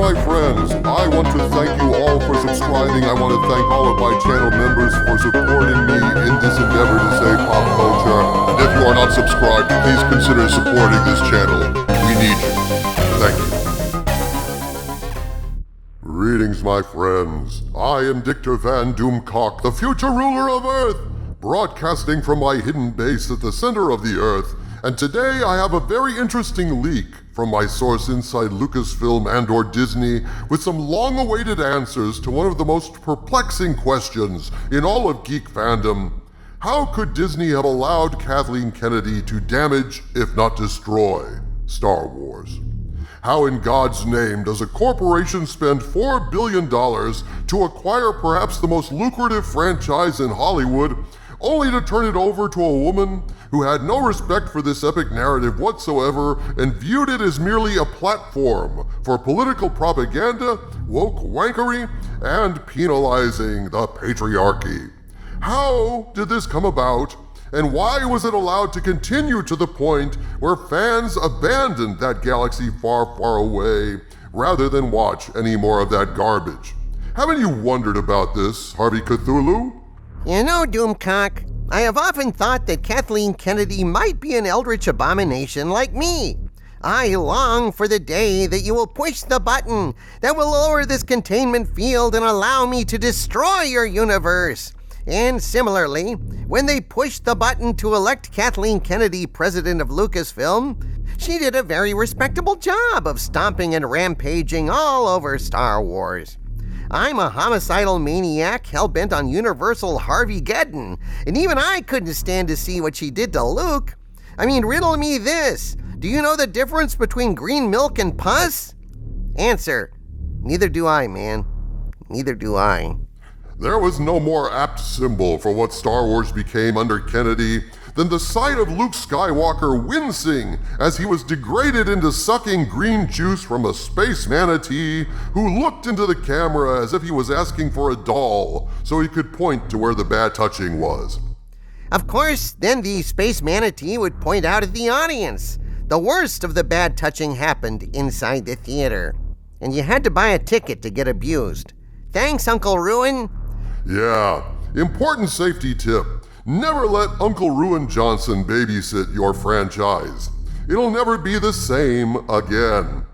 my friends, I want to thank you all for subscribing. I want to thank all of my channel members for supporting me in this endeavor to save pop culture. And if you are not subscribed, please consider supporting this channel. We need you. Thank you. Greetings, my friends. I am Dictor Van Doomcock, the future ruler of Earth, broadcasting from my hidden base at the center of the Earth. And today I have a very interesting leak from my source inside Lucasfilm and/or Disney with some long-awaited answers to one of the most perplexing questions in all of geek fandom. How could Disney have allowed Kathleen Kennedy to damage, if not destroy, Star Wars? How in God's name does a corporation spend $4 billion to acquire perhaps the most lucrative franchise in Hollywood, only to turn it over to a woman who had no respect for this epic narrative whatsoever and viewed it as merely a platform for political propaganda, woke wankery, and penalizing the patriarchy? How did this come about, and why was it allowed to continue to the point where fans abandoned that galaxy far, far away rather than watch any more of that garbage? Haven't you wondered about this, Harvey Cthulhu? You know, Doomcock, I have often thought that Kathleen Kennedy might be an eldritch abomination like me. I long for the day that you will push the button that will lower this containment field and allow me to destroy your universe. And similarly, when they pushed the button to elect Kathleen Kennedy president of Lucasfilm, she did a very respectable job of stomping and rampaging all over Star Wars. I'm a homicidal maniac hell-bent on universal Harvey-geddon, and even I couldn't stand to see what she did to Luke. I mean, riddle me this. Do you know the difference between green milk and pus? Answer: neither do I, man. Neither do I. There was no more apt symbol for what Star Wars became under Kennedy than the sight of Luke Skywalker wincing as he was degraded into sucking green juice from a space manatee who looked into the camera as if he was asking for a doll so he could point to where the bad touching was. Of course, then the space manatee would point out at the audience. The worst of the bad touching happened inside the theater, and you had to buy a ticket to get abused. Thanks, Uncle Ruin. Yeah, important safety tip. Never let Uncle Ruin Johnson babysit your franchise. It'll never be the same again.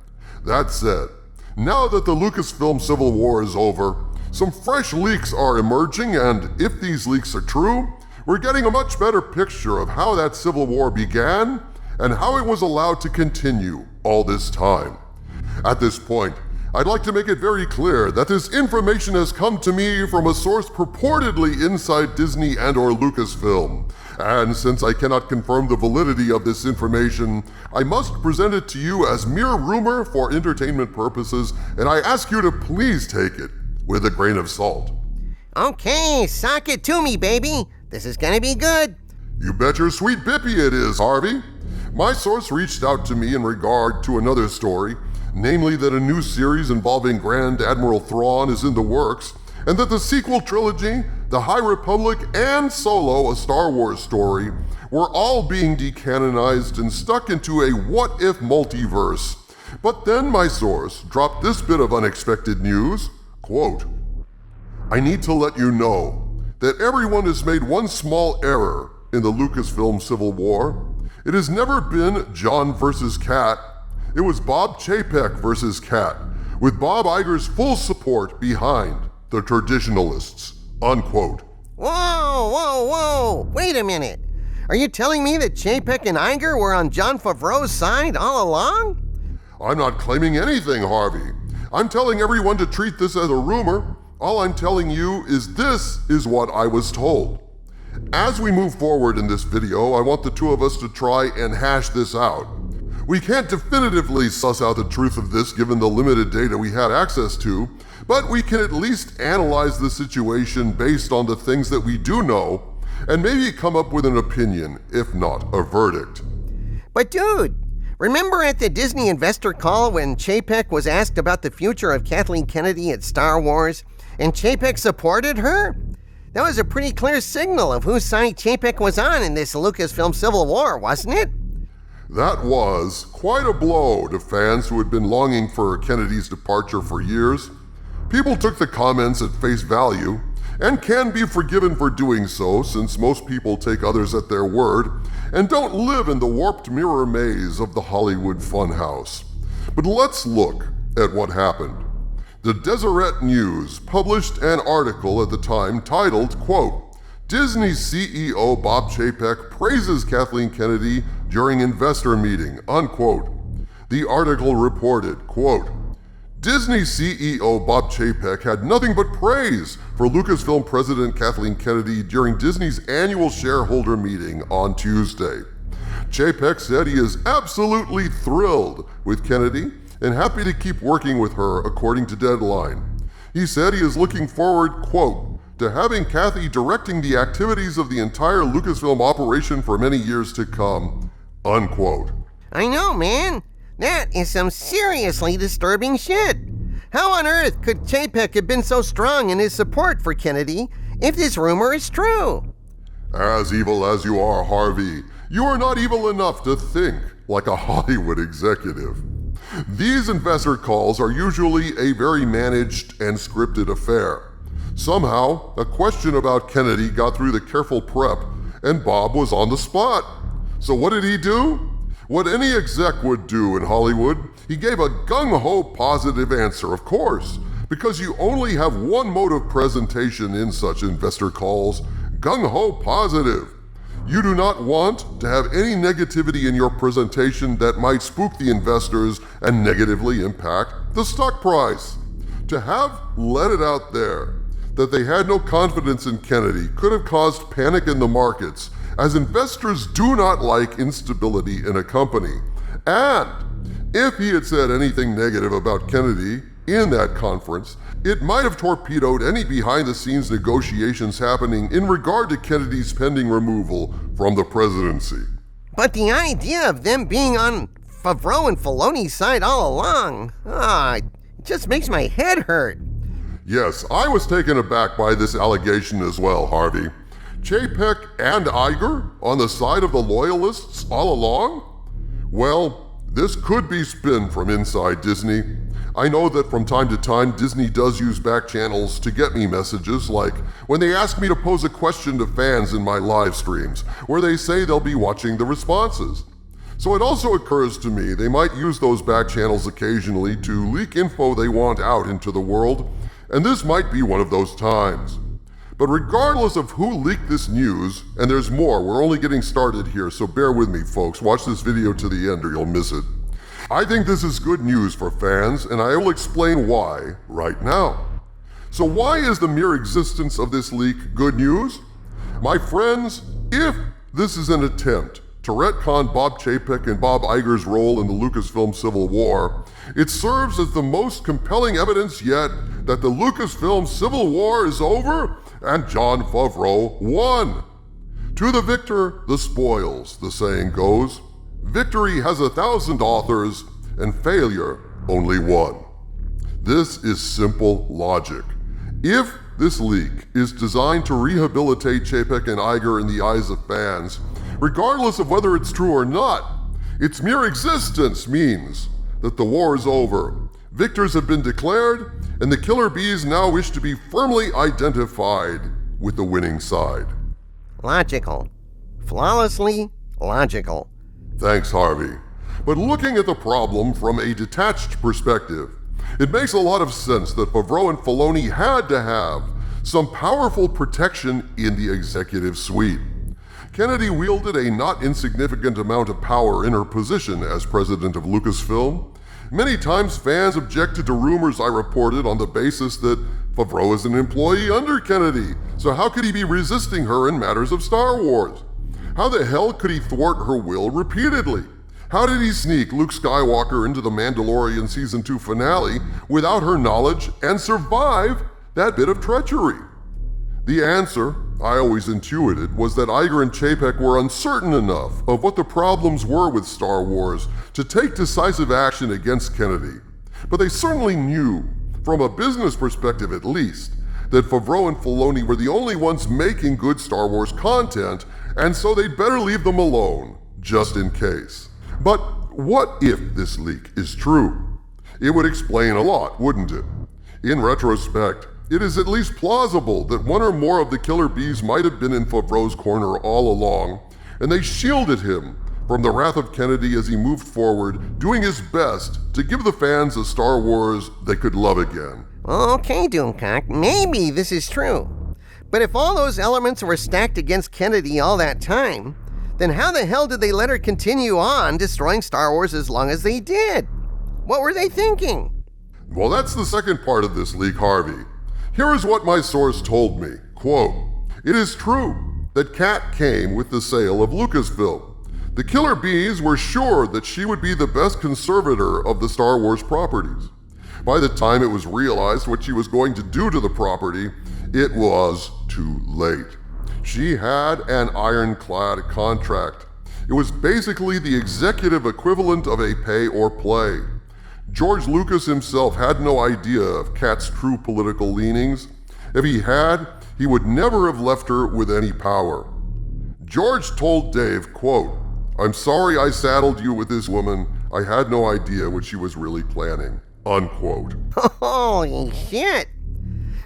That said, now that the Lucasfilm Civil War is over, some fresh leaks are emerging, and if these leaks are true, we're getting a much better picture of how that Civil War began and how it was allowed to continue all this time. At this point, I'd like to make it very clear that this information has come to me from a source purportedly inside Disney and/or Lucasfilm. And since I cannot confirm the validity of this information, I must present it to you as mere rumor for entertainment purposes, and I ask you to please take it with a grain of salt. Okay, sock it to me, baby. This is gonna be good. You bet your sweet bippy it is, Harvey. My source reached out to me in regard to another story, namely that a new series involving Grand Admiral Thrawn is in the works, and that the sequel trilogy, The High Republic, and Solo, a Star Wars story, were all being decanonized and stuck into a what-if multiverse. But then my source dropped this bit of unexpected news, quote, "I need to let you know that everyone has made one small error in the Lucasfilm Civil War. It has never been John versus Cat. It was Bob Chapek versus Cat, with Bob Iger's full support behind the traditionalists," unquote. Whoa. Wait a minute. Are you telling me that Chapek and Iger were on Jon Favreau's side all along? I'm not claiming anything, Harvey. I'm telling everyone to treat this as a rumor. All I'm telling you is this is what I was told. As we move forward in this video, I want the two of us to try and hash this out. We can't definitively suss out the truth of this given the limited data we had access to, but we can at least analyze the situation based on the things that we do know, and maybe come up with an opinion, if not a verdict. But dude, remember at the Disney investor call when Chapek was asked about the future of Kathleen Kennedy at Star Wars, and Chapek supported her? That was a pretty clear signal of whose side Chapek was on in this Lucasfilm Civil War, wasn't it? That was quite a blow to fans who had been longing for Kennedy's departure for years. People took the comments at face value, and can be forgiven for doing so since most people take others at their word and don't live in the warped mirror maze of the Hollywood funhouse. But let's look at what happened. The Deseret News published an article at the time titled, quote, "Disney CEO Bob Chapek praises Kathleen Kennedy during investor meeting," unquote. The article reported, quote, "Disney CEO Bob Chapek had nothing but praise for Lucasfilm President Kathleen Kennedy during Disney's annual shareholder meeting on Tuesday. Chapek said he is absolutely thrilled with Kennedy and happy to keep working with her, according to Deadline. He said he is looking forward, quote, to having Kathy directing the activities of the entire Lucasfilm operation for many years to come," unquote. I know, man. That is some seriously disturbing shit. How on earth could Chapek have been so strong in his support for Kennedy if this rumor is true? As evil as you are, Harvey, you are not evil enough to think like a Hollywood executive. These investor calls are usually a very managed and scripted affair. Somehow, a question about Kennedy got through the careful prep, and Bob was on the spot. So what did he do? What any exec would do in Hollywood, he gave a gung-ho positive answer, of course, because you only have one mode of presentation in such investor calls, gung-ho positive. You do not want to have any negativity in your presentation that might spook the investors and negatively impact the stock price. To have let it out there that they had no confidence in Kennedy could have caused panic in the markets, as investors do not like instability in a company. And if he had said anything negative about Kennedy in that conference, it might have torpedoed any behind-the-scenes negotiations happening in regard to Kennedy's pending removal from the presidency. But the idea of them being on Favreau and Filoni's side all along, it just makes my head hurt. Yes, I was taken aback by this allegation as well, Harvey. Chapek and Iger on the side of the loyalists all along? Well, this could be spin from inside Disney. I know that from time to time Disney does use back channels to get me messages, like when they ask me to pose a question to fans in my live streams, where they say they'll be watching the responses. So it also occurs to me they might use those back channels occasionally to leak info they want out into the world, and this might be one of those times. But regardless of who leaked this news, and there's more, we're only getting started here, so bear with me, folks. Watch this video to the end or you'll miss it. I think this is good news for fans, and I will explain why right now. So why is the mere existence of this leak good news? My friends, if this is an attempt to retcon Bob Chapek and Bob Iger's role in the Lucasfilm Civil War, it serves as the most compelling evidence yet that the Lucasfilm Civil War is over and Jon Favreau won. To the victor, the spoils, the saying goes. Victory has 1,000 authors and failure only one. This is simple logic. If this leak is designed to rehabilitate Chapek and Iger in the eyes of fans, regardless of whether it's true or not, its mere existence means that the war is over. Victors have been declared, and the killer bees now wish to be firmly identified with the winning side. Logical. Flawlessly logical. Thanks, Harvey. But looking at the problem from a detached perspective, it makes a lot of sense that Favreau and Filoni had to have some powerful protection in the executive suite. Kennedy wielded a not insignificant amount of power in her position as president of Lucasfilm. Many times fans objected to rumors I reported on the basis that Favreau is an employee under Kennedy, so how could he be resisting her in matters of Star Wars? How the hell could he thwart her will repeatedly? How did he sneak Luke Skywalker into the Mandalorian Season 2 finale without her knowledge and survive that bit of treachery? The answer, I always intuited, was that Iger and Chapek were uncertain enough of what the problems were with Star Wars to take decisive action against Kennedy. But they certainly knew, from a business perspective at least, that Favreau and Filoni were the only ones making good Star Wars content, and so they'd better leave them alone, just in case. But what if this leak is true? It would explain a lot, wouldn't it? In retrospect, it is at least plausible that one or more of the killer bees might have been in Favreau's corner all along, and they shielded him from the wrath of Kennedy as he moved forward, doing his best to give the fans a Star Wars they could love again. Okay, Doomcock, maybe this is true. But if all those elements were stacked against Kennedy all that time, then how the hell did they let her continue on destroying Star Wars as long as they did? What were they thinking? Well, that's the second part of this leak, Harvey. Here is what my source told me. Quote, "It is true that Kat came with the sale of Lucasfilm. The killer bees were sure that she would be the best conservator of the Star Wars properties. By the time it was realized what she was going to do to the property, it was too late. She had an ironclad contract. It was basically the executive equivalent of a pay or play. George Lucas himself had no idea of Kat's true political leanings. If he had, he would never have left her with any power. George told Dave, quote, 'I'm sorry I saddled you with this woman. I had no idea what she was really planning,' unquote." Holy shit!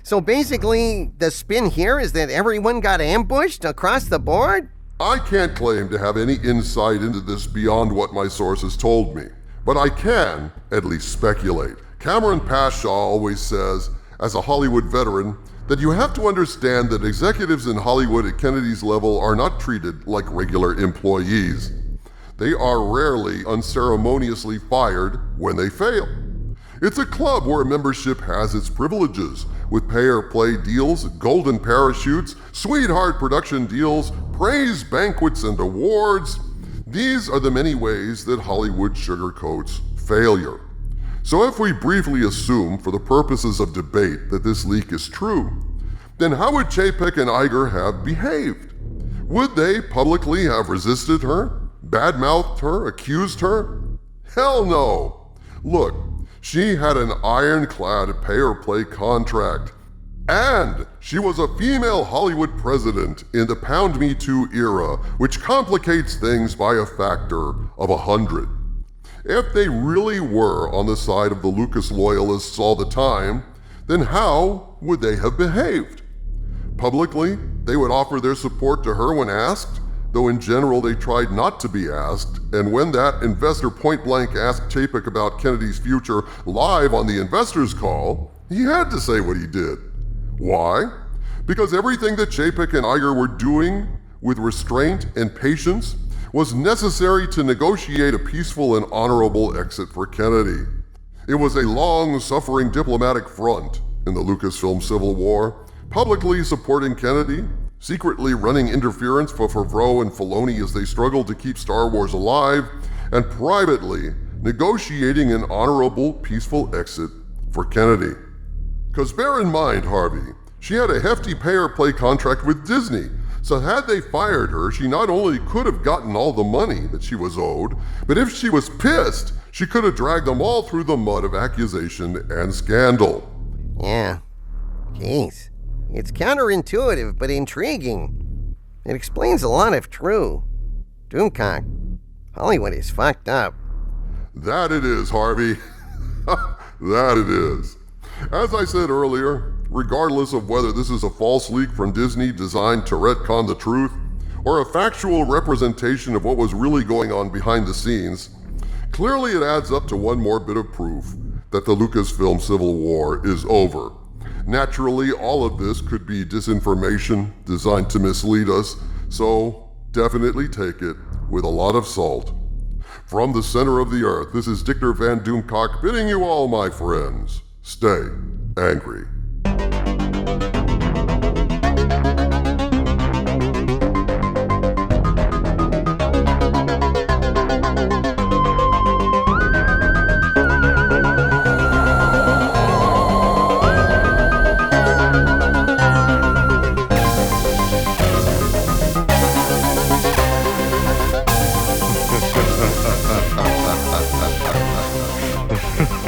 So basically, the spin here is that everyone got ambushed across the board? I can't claim to have any insight into this beyond what my sources told me, but I can at least speculate. Cameron Pashaw always says, as a Hollywood veteran, that you have to understand that executives in Hollywood at Kennedy's level are not treated like regular employees. They are rarely unceremoniously fired when they fail. It's a club where membership has its privileges, with pay-or-play deals, golden parachutes, sweetheart production deals, praise banquets and awards. These are the many ways that Hollywood sugarcoats failure. So if we briefly assume, for the purposes of debate, that this leak is true, then how would Chapek and Iger have behaved? Would they publicly have resisted her, badmouthed her, accused her? Hell no! Look, she had an ironclad pay-or-play contract, and she was a female Hollywood president in the Pound Me Too era, which complicates things by a factor of 100. If they really were on the side of the Lucas loyalists all the time, then how would they have behaved? Publicly, they would offer their support to her when asked, though in general they tried not to be asked, and when that investor point-blank asked Chapek about Kennedy's future live on the investors' call, he had to say what he did. Why? Because everything that Chapek and Iger were doing with restraint and patience was necessary to negotiate a peaceful and honorable exit for Kennedy. It was a long-suffering diplomatic front in the Lucasfilm Civil War, publicly supporting Kennedy, secretly running interference for Favreau and Filoni as they struggled to keep Star Wars alive, and privately negotiating an honorable, peaceful exit for Kennedy. Because bear in mind, Harvey, she had a hefty pay-or-play contract with Disney, so had they fired her, she not only could have gotten all the money that she was owed, but if she was pissed, she could have dragged them all through the mud of accusation and scandal. Yeah. Jeez. It's counterintuitive, but intriguing. It explains a lot if true. Doomcock, Hollywood is fucked up. That it is, Harvey. That it is. As I said earlier, regardless of whether this is a false leak from Disney designed to retcon the truth, or a factual representation of what was really going on behind the scenes, clearly it adds up to one more bit of proof that the Lucasfilm Civil War is over. Naturally, all of this could be disinformation designed to mislead us, so definitely take it with a lot of salt. From the center of the earth, this is Dictor Van Doomcock bidding you all, my friends, stay angry.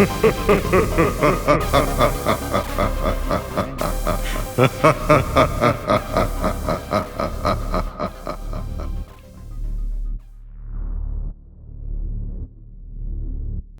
Ha ha ha ha ha ha ha ha ha ha.